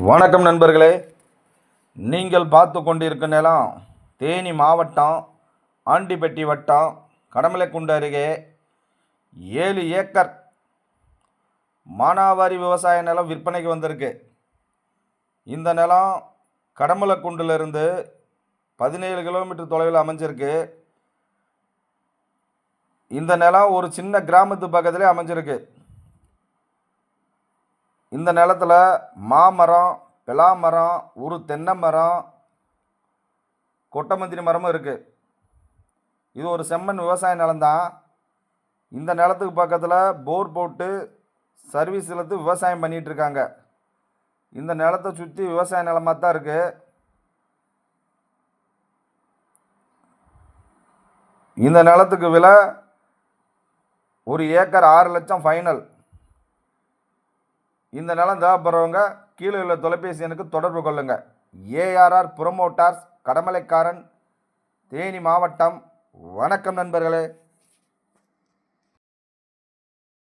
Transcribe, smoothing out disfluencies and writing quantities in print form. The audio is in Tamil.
வணக்கம் நண்பர்களே, நீங்கள் பார்த்து கொண்டிருக்கும் நிலம் தேனி மாவட்டம் ஆண்டிப்பட்டி வட்டம் கடமலைக்குண்டு அருகே 7 ஏக்கர் மானாவாரி விவசாய நிலம் விற்பனைக்கு வந்திருக்கு. இந்த நிலம் கடமலைக்குண்டிலிருந்து 17 கிலோமீட்டர் தொலைவில் அமைஞ்சிருக்கு. இந்த நிலம் ஒரு சின்ன கிராமத்து பக்கத்திலே அமைஞ்சிருக்கு. இந்த நிலத்தில் மாமரம், பலாமரம், ஒரு தென்னை மரம், கொட்டமந்திரி மரமும் இருக்குது. இது ஒரு செம்மண் விவசாய நிலம்தான். இந்த நிலத்துக்கு பக்கத்தில் போர் போட்டு சர்வீஸ் இழுத்து விவசாயம் பண்ணிகிட்ருக்காங்க. இந்த நிலத்தை சுற்றி விவசாய நிலமாக தான் இருக்குது. இந்த நிலத்துக்கு விலை ஒரு ஏக்கர் 6 லட்சம் ஃபைனல். இந்த நிலம் தேவைப்படுறவங்க கீழே உள்ள தொலைபேசி எண்ணுக்கு தொடர்பு கொள்ளுங்கள். ஏஆர்ஆர் புரமோட்டார்ஸ், கடமலைக்காரன், தேனி மாவட்டம். வணக்கம் நண்பர்களே.